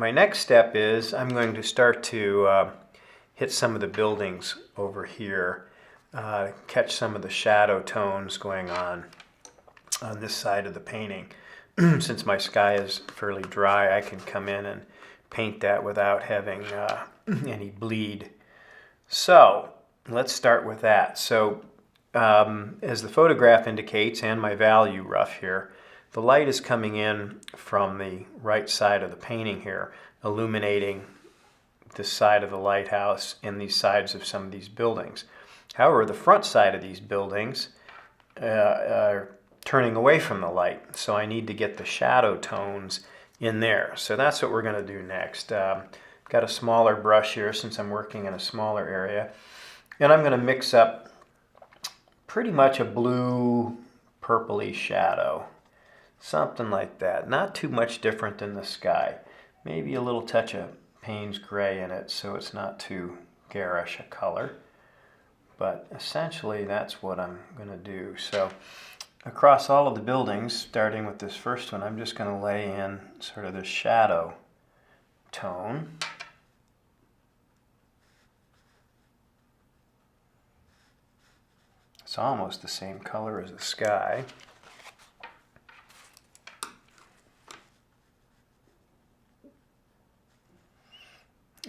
My next step is I'm going to start to hit some of the buildings over here, catch some of the shadow tones going on this side of the painting. Since my sky is fairly dry, I can come in and paint that without having any bleed. So let's start with that. So as the photograph indicates, and my value rough here, the light is coming in from the right side of the painting here, illuminating this side of the lighthouse and these sides of some of these buildings. However, the front side of these buildings are turning away from the light, so I need to get the shadow tones in there. So that's what we're going to do next. Got a smaller brush here since I'm working in a smaller area, and I'm going to mix up pretty much a blue purpley shadow, something like that. Not too much different than the sky. Maybe a little touch of Payne's gray in it so it's not too garish a color, but essentially that's what I'm going to do. So across all of the buildings, starting with this first one, I'm just going to lay in sort of the shadow tone. It's almost the same color as the sky.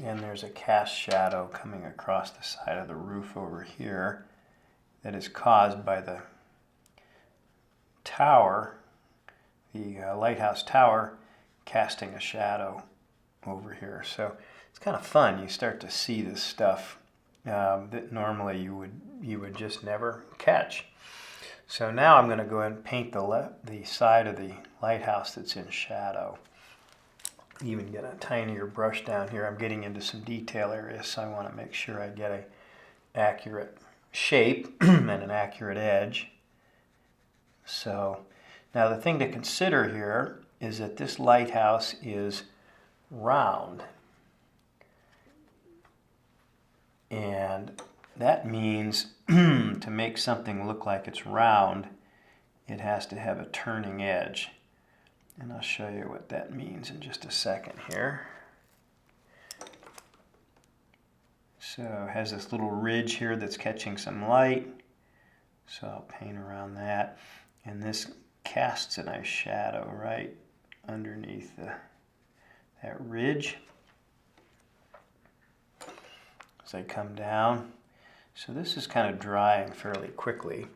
And there's a cast shadow coming across the side of the roof over here that is caused by the tower, the lighthouse tower, casting a shadow over here. So it's kind of fun. You start to see this stuff that normally you would just never catch. So now I'm going to go ahead and paint the side of the lighthouse that's in shadow. Even get a tinier brush down here. I'm getting into some detail areas, so I want to make sure I get an accurate shape and an accurate edge. So now the thing to consider here is that this lighthouse is round. And that means to make something look like it's round, it has to have a turning edge. And I'll show you what that means in just a second here. So it has this little ridge here that's catching some light. So I'll paint around that. And this casts a nice shadow right underneath that ridge as I come down. So this is kind of drying fairly quickly.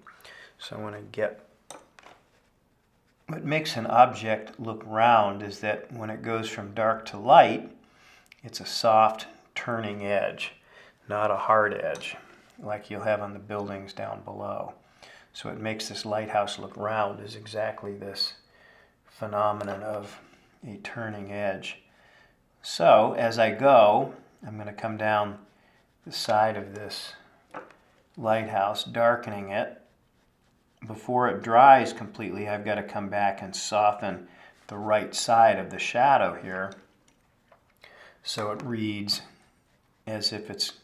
So I want to get... What makes an object look round is that when it goes from dark to light, it's a soft turning edge, not a hard edge like you'll have on the buildings down below. So it makes this lighthouse look round is exactly this phenomenon of a turning edge. So as I go, I'm going to come down the side of this lighthouse, darkening it. Before it dries completely, I've got to come back and soften the right side of the shadow here so it reads as if it's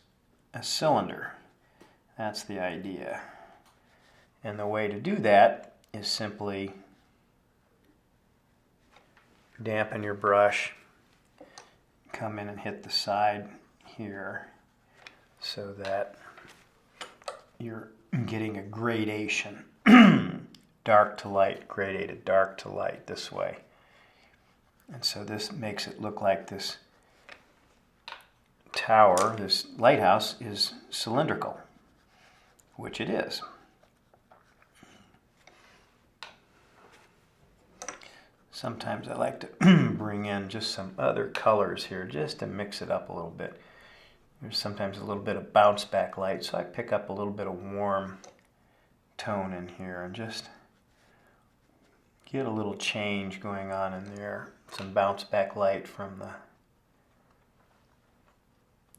a cylinder. That's the idea. And the way to do that is simply dampen your brush, come in and hit the side here so that you're getting a gradation. Dark to light, gradated dark to light this way. And so this makes it look like this tower, this lighthouse, is cylindrical, which it is. Sometimes I like to bring in just some other colors here just to mix it up a little bit. There's sometimes a little bit of bounce back light, so I pick up a little bit of warm tone in here and just get a little change going on in there. Some bounce back light from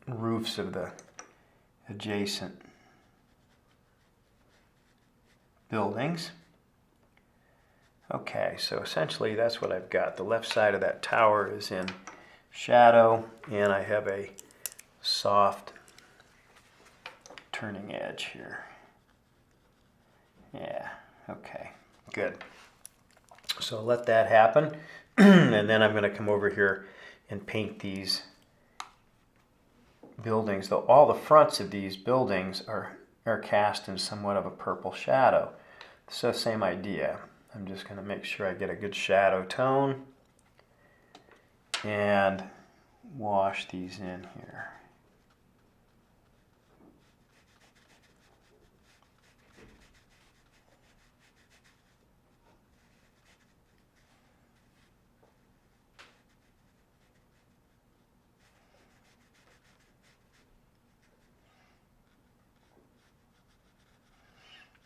the roofs of the adjacent buildings. Okay, so essentially that's what I've got. The left side of that tower is in shadow, and I have a soft turning edge here. Yeah, okay, good. So let that happen, and then I'm going to come over here and paint these buildings, though all the fronts of these buildings are cast in somewhat of a purple shadow. So same idea. I'm just going to make sure I get a good shadow tone and wash these in here.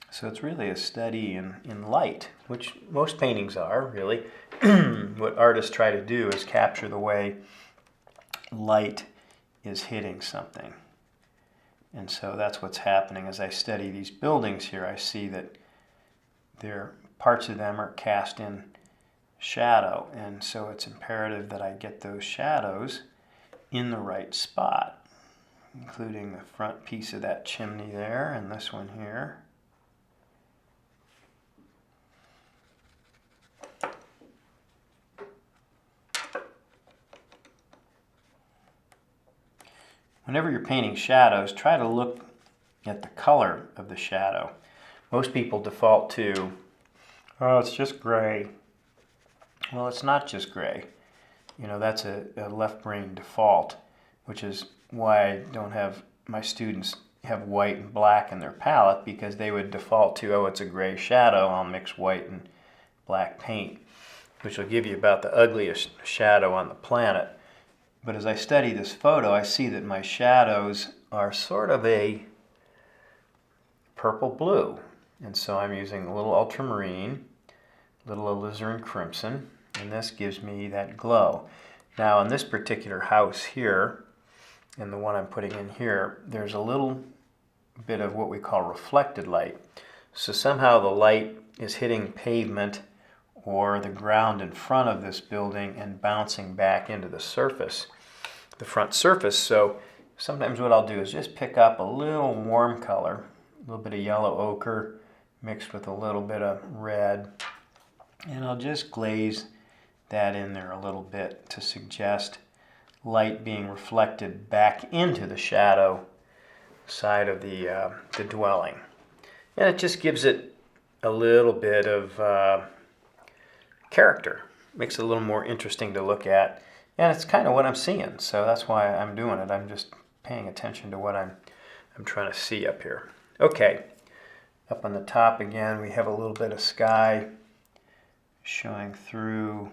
So it's really a study in light, which most paintings are, really. What artists try to do is capture the way light is hitting something. And so that's what's happening. As I study these buildings here, I see that parts of them are cast in shadow. And so it's imperative that I get those shadows in the right spot, including the front piece of that chimney there and this one here. Whenever you're painting shadows, try to look at the color of the shadow. Most people default to, oh, it's just gray. Well, it's not just gray. You know, that's a left-brain default, which is why I don't have my students have white and black in their palette, because they would default to, oh, it's a gray shadow, I'll mix white and black paint, which will give you about the ugliest shadow on the planet. But as I study this photo, I see that my shadows are sort of a purple blue. And so I'm using a little ultramarine, a little alizarin crimson, and this gives me that glow. Now in this particular house here, and the one I'm putting in here, there's a little bit of what we call reflected light. So somehow the light is hitting pavement or the ground in front of this building and bouncing back into the surface, the front surface. So sometimes what I'll do is just pick up a little warm color, a little bit of yellow ochre mixed with a little bit of red, and I'll just glaze that in there a little bit to suggest light being reflected back into the shadow side of the dwelling. And it just gives it a little bit of character, makes it a little more interesting to look at, and it's kind of what I'm seeing, so that's why I'm doing it. I'm just paying attention to what I'm trying to see up here. Okay, up on the top again we have a little bit of sky showing through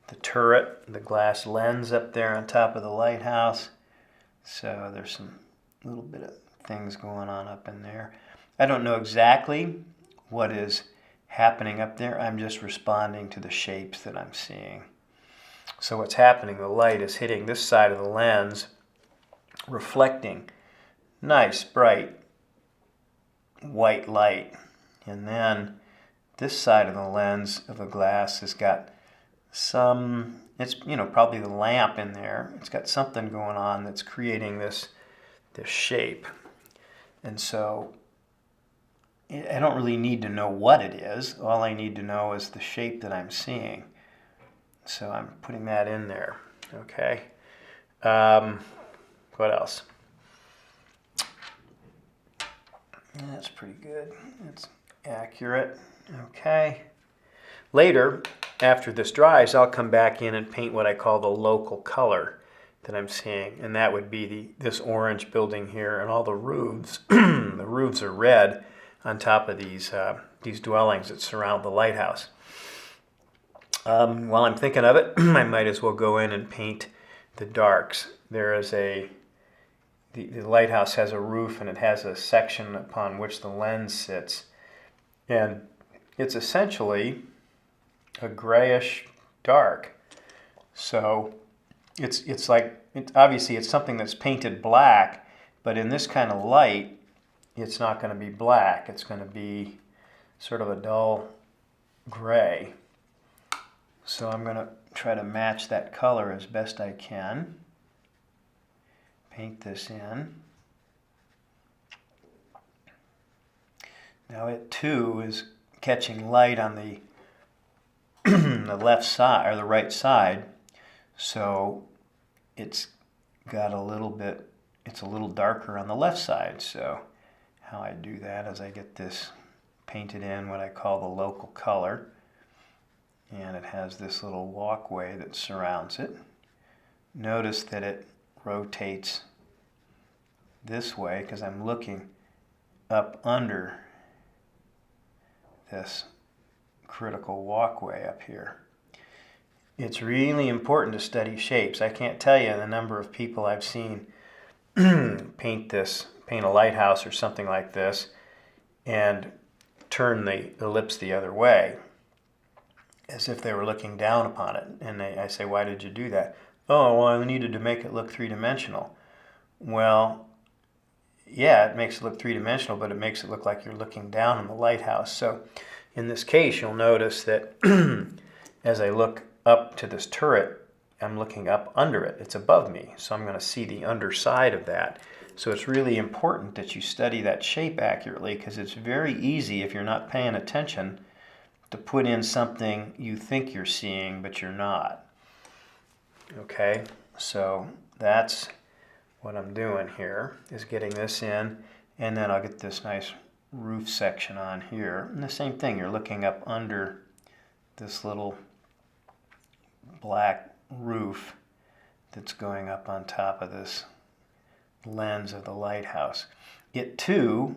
the turret, the glass lens up there on top of the lighthouse. So there's some little bit of things going on up in there. I don't know exactly what is happening up there. I'm just responding to the shapes that I'm seeing. So what's happening, the light is hitting this side of the lens, reflecting nice, bright, white light. And then this side of the lens of the glass has got some, it's, you know, probably the lamp in there. It's got something going on that's creating this shape. And so I don't really need to know what it is. All I need to know is the shape that I'm seeing. So I'm putting that in there. Okay. What else? That's pretty good. It's accurate. Okay. Later, after this dries, I'll come back in and paint what I call the local color that I'm seeing, and that would be this orange building here, and all the roofs. The roofs are red on top of these dwellings that surround the lighthouse. While I'm thinking of it, I might as well go in and paint the darks. There is the lighthouse has a roof, and it has a section upon which the lens sits, and it's essentially a grayish dark. So it's like, obviously it's something that's painted black, but in this kind of light it's not going to be black. It's going to be sort of a dull gray. So I'm going to try to match that color as best I can. Paint this in. Now it too is catching light on the the left side or the right side, So it's got a little bit, it's a little darker on the left side. So how I do that is I get this painted in what I call the local color, and it has this little walkway that surrounds it. Notice that it rotates this way because I'm looking up under this critical walkway up here. It's really important to study shapes. I can't tell you the number of people I've seen paint a lighthouse or something like this and turn the ellipse the other way as if they were looking down upon it. And I say, why did you do that? Oh, well, I needed to make it look three-dimensional. Well, yeah, it makes it look three-dimensional, but it makes it look like you're looking down on the lighthouse. So in this case, you'll notice that as I look up to this turret, I'm looking up under it. It's above me, so I'm going to see the underside of that. So it's really important that you study that shape accurately, because it's very easy, if you're not paying attention, to put in something you think you're seeing, but you're not. Okay, so that's what I'm doing here, is getting this in, and then I'll get this nice roof section on here. And the same thing, you're looking up under this little black roof that's going up on top of this lens of the lighthouse. It too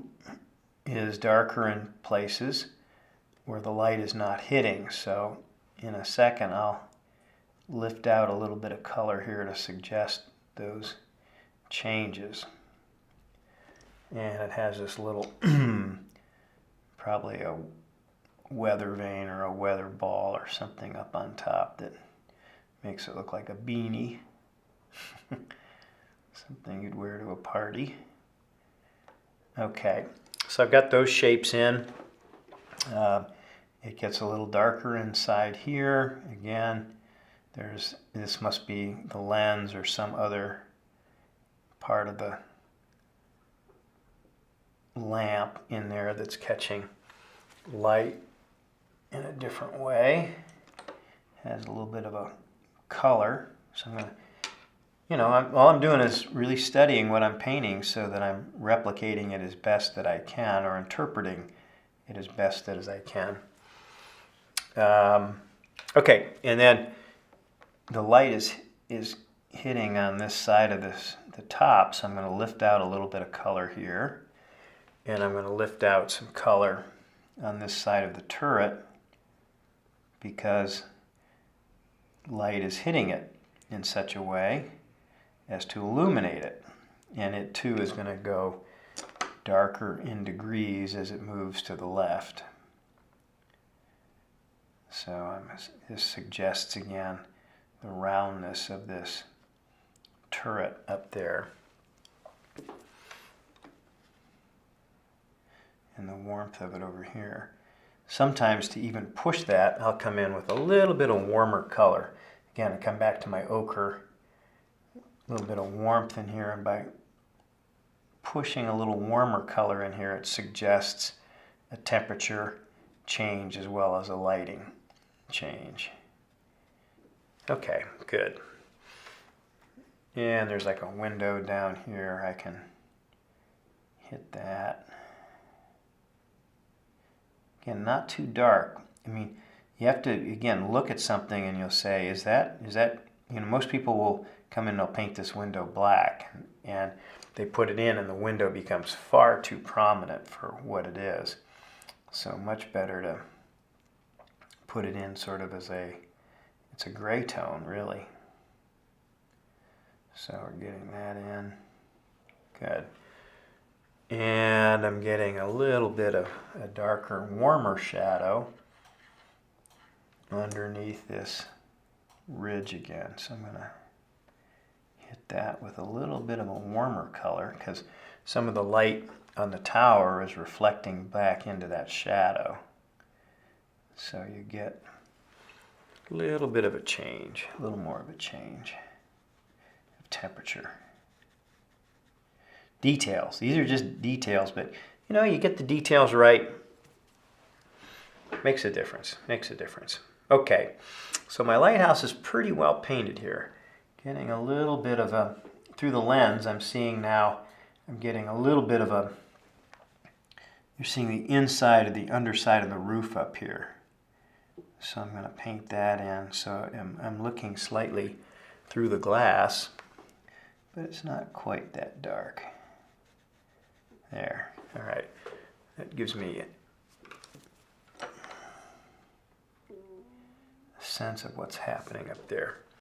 is darker in places where the light is not hitting, so in a second I'll lift out a little bit of color here to suggest those changes. And it has this little probably a weather vane or a weather ball or something up on top that makes it look like a beanie. Something you'd wear to a party. Okay, so I've got those shapes in. It gets a little darker inside here. Again, this must be the lens or some other part of the lamp in there that's catching light in a different way. Has a little bit of a color, so I'm going to, all I'm doing is really studying what I'm painting so that I'm replicating it as best that I can, or interpreting it as best as I can. Okay, and then the light is hitting on this side of the top, so I'm going to lift out a little bit of color here, and I'm going to lift out some color on this side of the turret because light is hitting it in such a way as to illuminate it, and it too is going to go darker in degrees as it moves to the left. So this suggests again the roundness of this turret up there and the warmth of it over here. Sometimes to even push that, I'll come in with a little bit of warmer color. Again, I come back to my ochre, a little bit of warmth in here, and by pushing a little warmer color in here, it suggests a temperature change as well as a lighting change. Okay, good. And there's like a window down here. I can hit that. Again, not too dark. I mean, you have to, again, look at something and you'll say, is that, most people will come in and they'll paint this window black, and they put it in and the window becomes far too prominent for what it is. So much better to put it in sort of as it's a gray tone, really. So we're getting that in. Good. And I'm getting a little bit of a darker, warmer shadow underneath this ridge again. So I'm going to hit that with a little bit of a warmer color because some of the light on the tower is reflecting back into that shadow. So you get a little bit of a change, a little more of a change of temperature. Details. These are just details, but you get the details right. Makes a difference. Makes a difference. Okay, so my lighthouse is pretty well painted here. Getting a little bit of a, through the lens I'm seeing now, I'm getting a little bit of a, you're seeing the inside of the underside of the roof up here. So I'm going to paint that in. So I'm looking slightly through the glass, but it's not quite that dark. There, all right. That gives me a sense of what's happening up there.